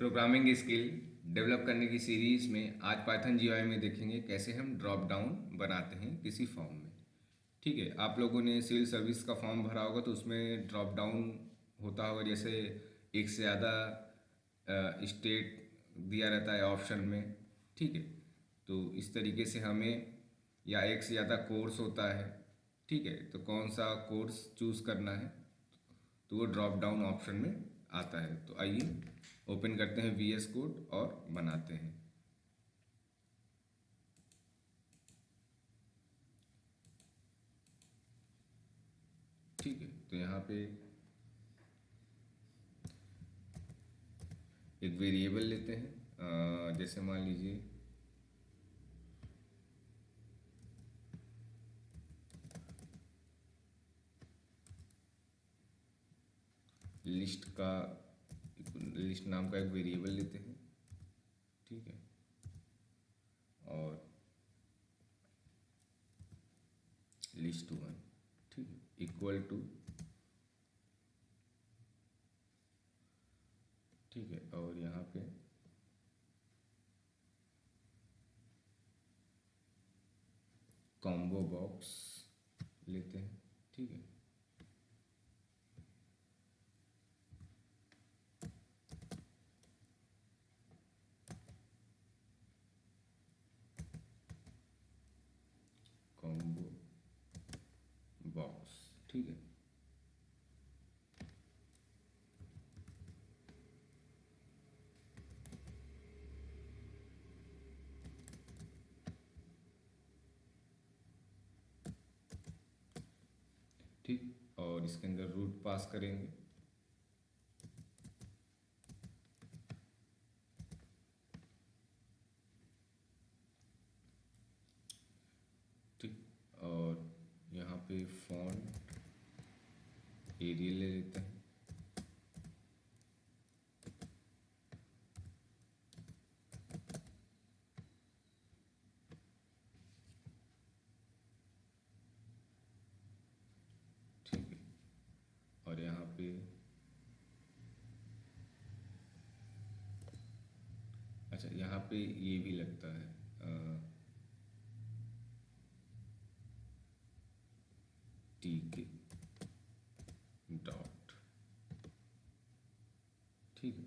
Programming skill develop करने की series में आज पाइथन जीयूआई में देखेंगे कैसे हम ड्रॉप डाउन बनाते हैं किसी फॉर्म में। ठीक है, आप लोगों ने सिविल सर्विस का फॉर्म भरा होगा तो उसमें ड्रॉप डाउन होता होगा, जैसे एक से ज़्यादा स्टेट दिया रहता है ऑप्शन में। ठीक है, तो इस तरीके से हमें, या एक से ज़्यादा कोर्स होता है। ठीक है, तो कौन सा कोर्स चूज़ करना है तो वो ड्रॉप डाउन ऑप्शन में आता है। तो आइए ओपन करते हैं वीएस कोड और बनाते हैं। ठीक है, तो यहाँ पे एक वेरिएबल लेते हैं, जैसे मान लीजिए लिस्ट नाम का एक वेरिएबल लेते हैं। ठीक है, और list1, ठीक है, इक्वल टू, ठीक है, और यहाँ पे कॉम्बो बॉक्स लेते हैं। ठीक है, कॉम्बो बॉक्स। ठीक है, ठीक, और इसके अंदर रूट पास करेंगे। ठीक, और यहाँ पे फॉन्ट एरियल ले लेते हैं। ठीक है, और यहाँ पे अच्छा, यहाँ पे ये भी लगता है टीके डॉट। ठीक है,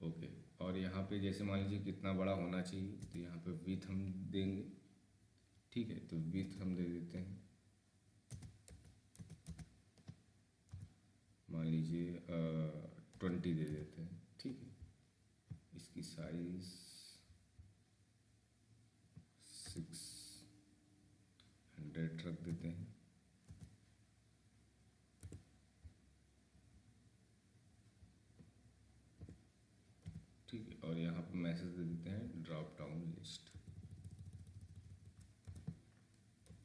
ओके, और यहाँ पे जैसे मान लीजिए कितना बड़ा होना चाहिए, तो यहाँ पे विथ हम देंगे। ठीक है, तो विथ हम दे देते हैं, मान लीजिए 20 दे देते हैं। ठीक है, इसकी साइज 600 रख देते हैं। ठीक है, और यहाँ पर मैसेज दे देते हैं ड्रॉप डाउन लिस्ट।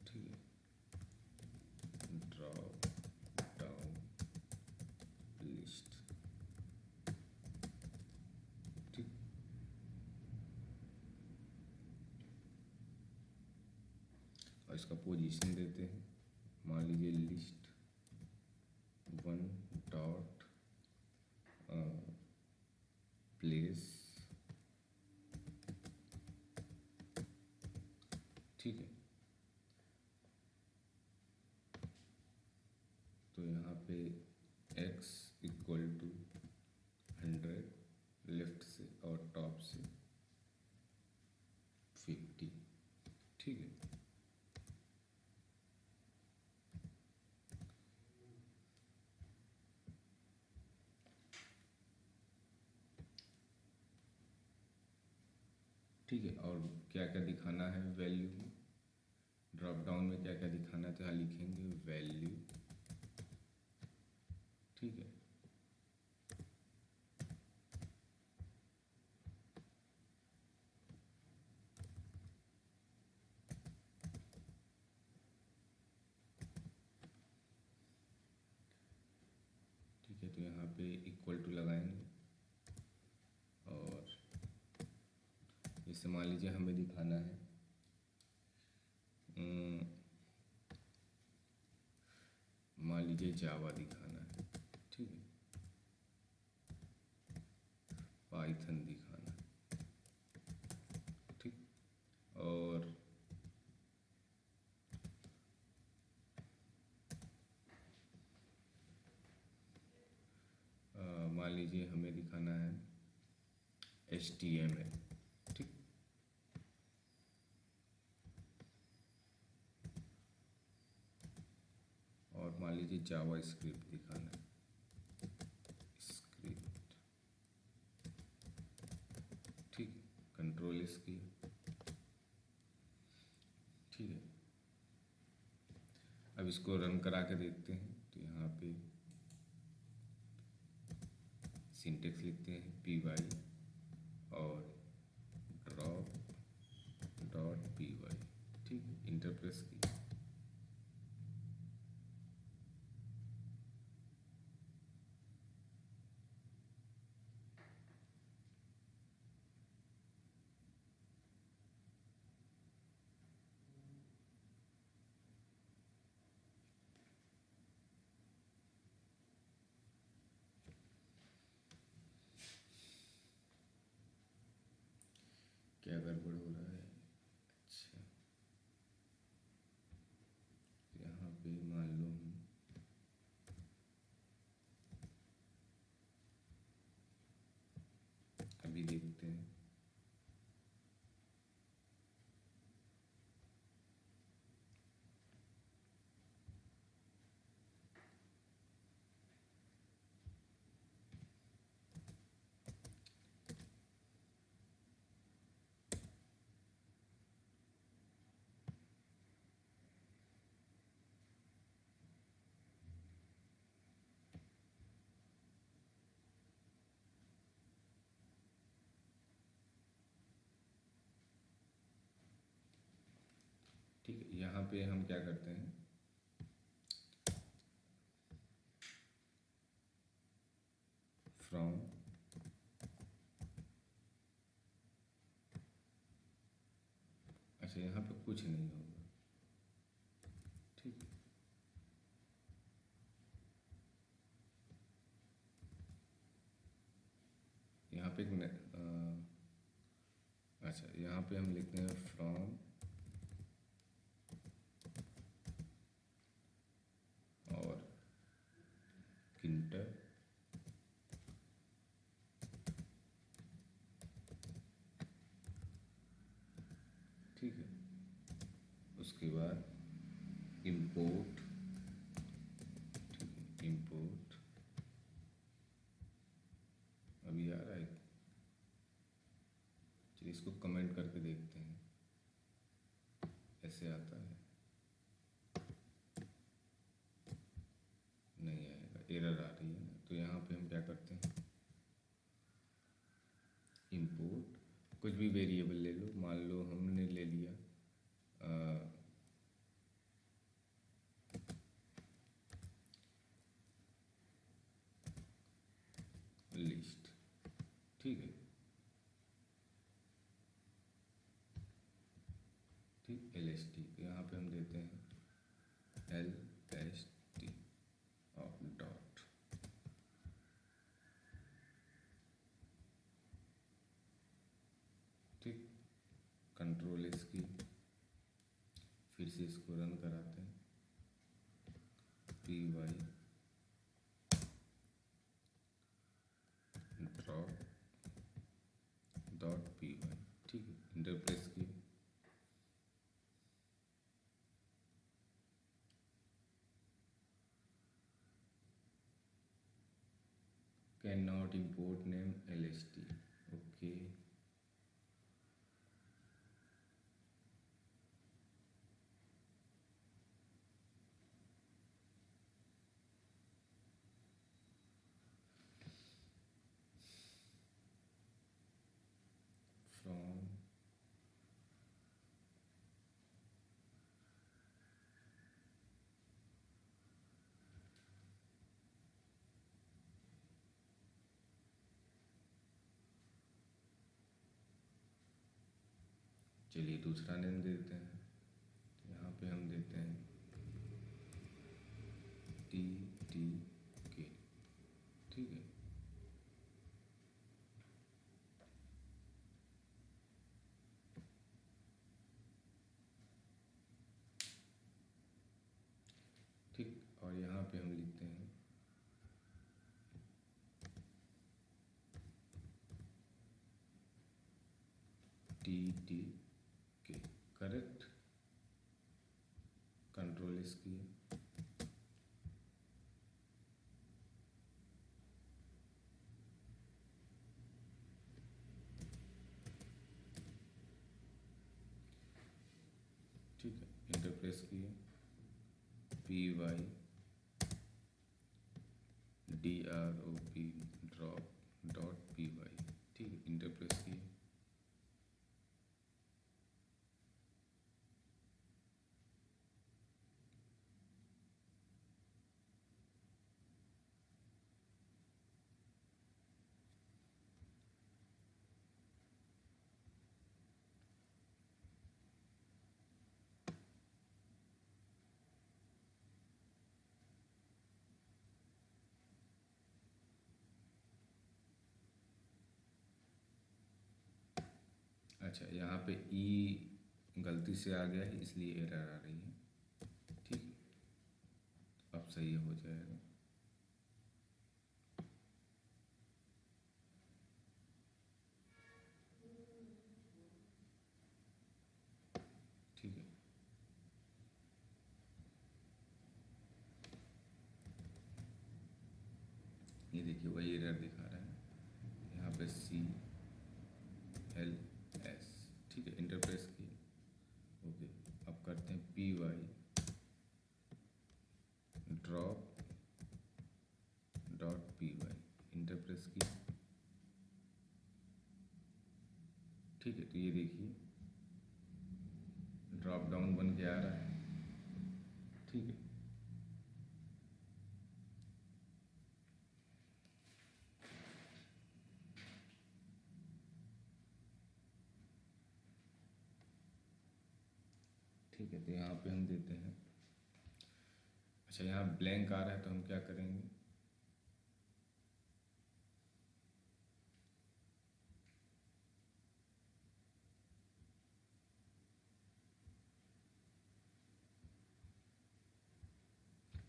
ठीक है, ड्रॉप डाउन लिस्ट। ठीक, और इसका पोजीशन देते हैं, मान लीजिए लिस्ट 1 डॉट प्लेस। ठीक है, तो यहाँ पे x इक्वल टू 100 लेफ्ट से और टॉप से 50। ठीक है, ठीक है, और क्या क्या दिखाना है वैल्यू में, ड्रॉप डाउन में क्या क्या दिखाना है, तो यहाँ लिखेंगे वैल्यू। ठीक है, ठीक है, तो यहाँ पे इक्वल टू लगाएंगे, और जैसे मान लीजिए हमें दिखाना है मान लीजिए जावा दिखाना है। पाइथन दिखाना, ठीक। और मान लीजिए हमें दिखाना है HTML, ठीक। और मान लीजिए जावा स्क्रिप्ट दिखाना है, स्क्रिप्ट, ठीक। कंट्रोल इसकी, ठीक है। अब इसको रन करा के देखते हैं। तो यहाँ पे सिंटेक्स लिखते हैं py और drop.py, ठीक है। इंटर प्रेस की, क्या गड़बड़ हो रहा है। अच्छा, यहाँ पे मान लो हम अभी देखते हैं। ठीक है, यहाँ पे हम क्या करते हैं, फ्रॉम, अच्छा यहाँ पे कुछ नहीं होगा, ठीक है। यहाँ पे अच्छा यहाँ पे हम लिखते हैं फ्रॉम और किंटर, ठीक है। उसके बाद इंपोर्ट, ठीक है, इंपोर्ट, अभी आ रहा है, चलिए इसको कमेंट करके देखते हैं, ऐसे आता है, नहीं आएगा, एरर आ रही है ना। तो यहाँ पे हम क्या करते हैं, इंपोर्ट, कुछ भी वेरिएबल ले लो, मान लो हमने ले लिया लिस्ट, ठीक है, ठीक। LST, यहाँ पे हम देते हैं LST और डॉट, ठीक। कंट्रोल इसकी, फिर से इसको रन कराते हैं, py drop.py, ठीक है। इंटर प्रेस की, can not import name LST, okay. From, चलिए दूसरा नेम देते हैं। यहाँ पे हम देते हैं TTK, ठीक है। और यहाँ पे हम लिखते हैं TTK, करेक्ट। कंट्रोल इसकी है। ठीक है, इंटर प्रेस किए, PY DROP drop dot PY, ठीक है, इंटर प्रेस किए। अच्छा, यहाँ पे गलती से आ गया है, इसलिए एरर आ रही है। ठीक, अब सही हो जाएगा। ठीक है, ये देखिए वही एरर दिखा रहा है, यहाँ पे CLS। ठीक है, इंटर प्रेस किए, ओके। अब करते हैं PY drop dot PY, enter press किए। ठीक है, तो ये देखिए ड्रॉप डाउन बन के आ रहा है। ठीक है, ठीक है, तो यहाँ पे हम देते हैं, अच्छा यहाँ ब्लैंक आ रहा है तो हम क्या करेंगे,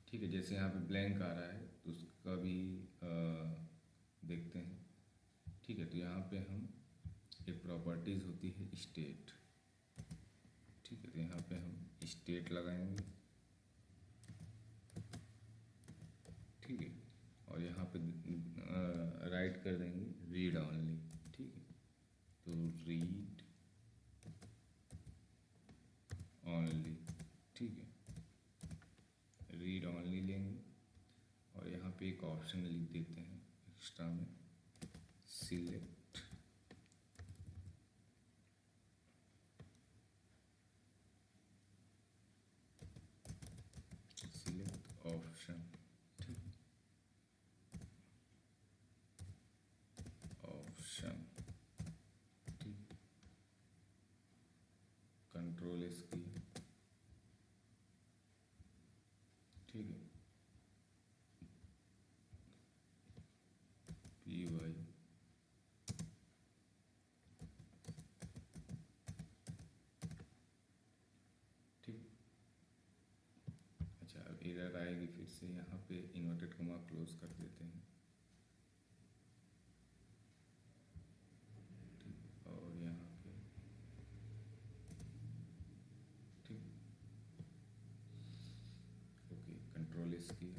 ठीक है, जैसे यहाँ पे ब्लैंक आ रहा है तो उसका भी देखते हैं। ठीक है, तो यहाँ पे हम एक प्रॉपर्टीज़ होती है स्टेट। ठीक है, तो यहाँ पे हम स्टेट लगाएंगे। ठीक है, और यहाँ पे राइट कर देंगे रीड ऑनली। ठीक है, तो रीड ऑनली। ठीक है, रीड ऑनली लेंगे और यहाँ पे एक ऑप्शन लिख देते हैं एक्स्ट्रा में, सिलेक्ट ऑप्शन। ठीक, ऑप्शन। ठीक, कंट्रोल इसकी। ठीक है, PY ठीक। अच्छा, अब एरर आएगी फिर से, यहाँ पे इन्वर्टेड कॉमा क्लोज कर देते हैं। ठीक, और यहाँ पे ठीक, ओके, कंट्रोल इसकी,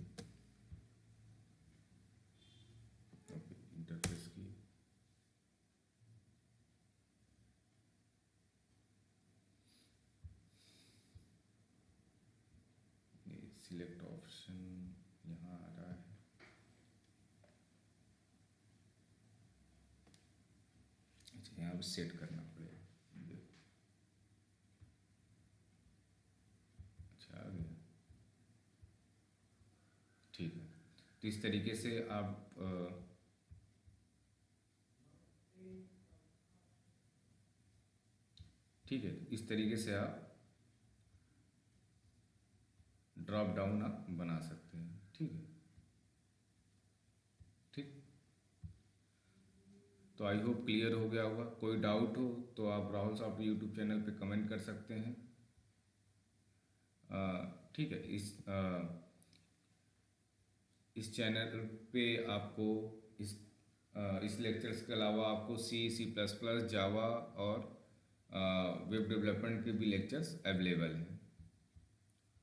ओके, इंटरफेस की। ये सिलेक्ट ऑप्शन यहाँ आ रहा है। अच्छा, यहाँ पे सेट करना पड़ेगा। अच्छा, आ गया। ठीक है, तो इस तरीके से आप ठीक है, तो इस तरीके से आप ड्रॉप डाउन आप बना सकते हैं। ठीक है, ठीक, तो आई होप क्लियर हो गया होगा। कोई डाउट हो तो आप राहुल साहब यूट्यूब चैनल पे कमेंट कर सकते हैं। ठीक है, इस चैनल पे आपको इस लेक्चर्स के अलावा आपको C++, जावा और वेब डेवलपमेंट के भी लेक्चर्स अवेलेबल हैं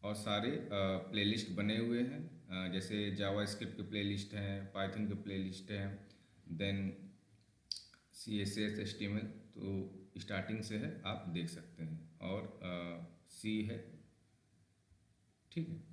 और सारे प्लेलिस्ट बने हुए हैं। जैसे जावा स्क्रिप्ट के प्लेलिस्ट हैं, पाइथन के प्लेलिस्ट हैं, देन CSS HTML तो स्टार्टिंग से है, आप देख सकते हैं, और C है। ठीक है।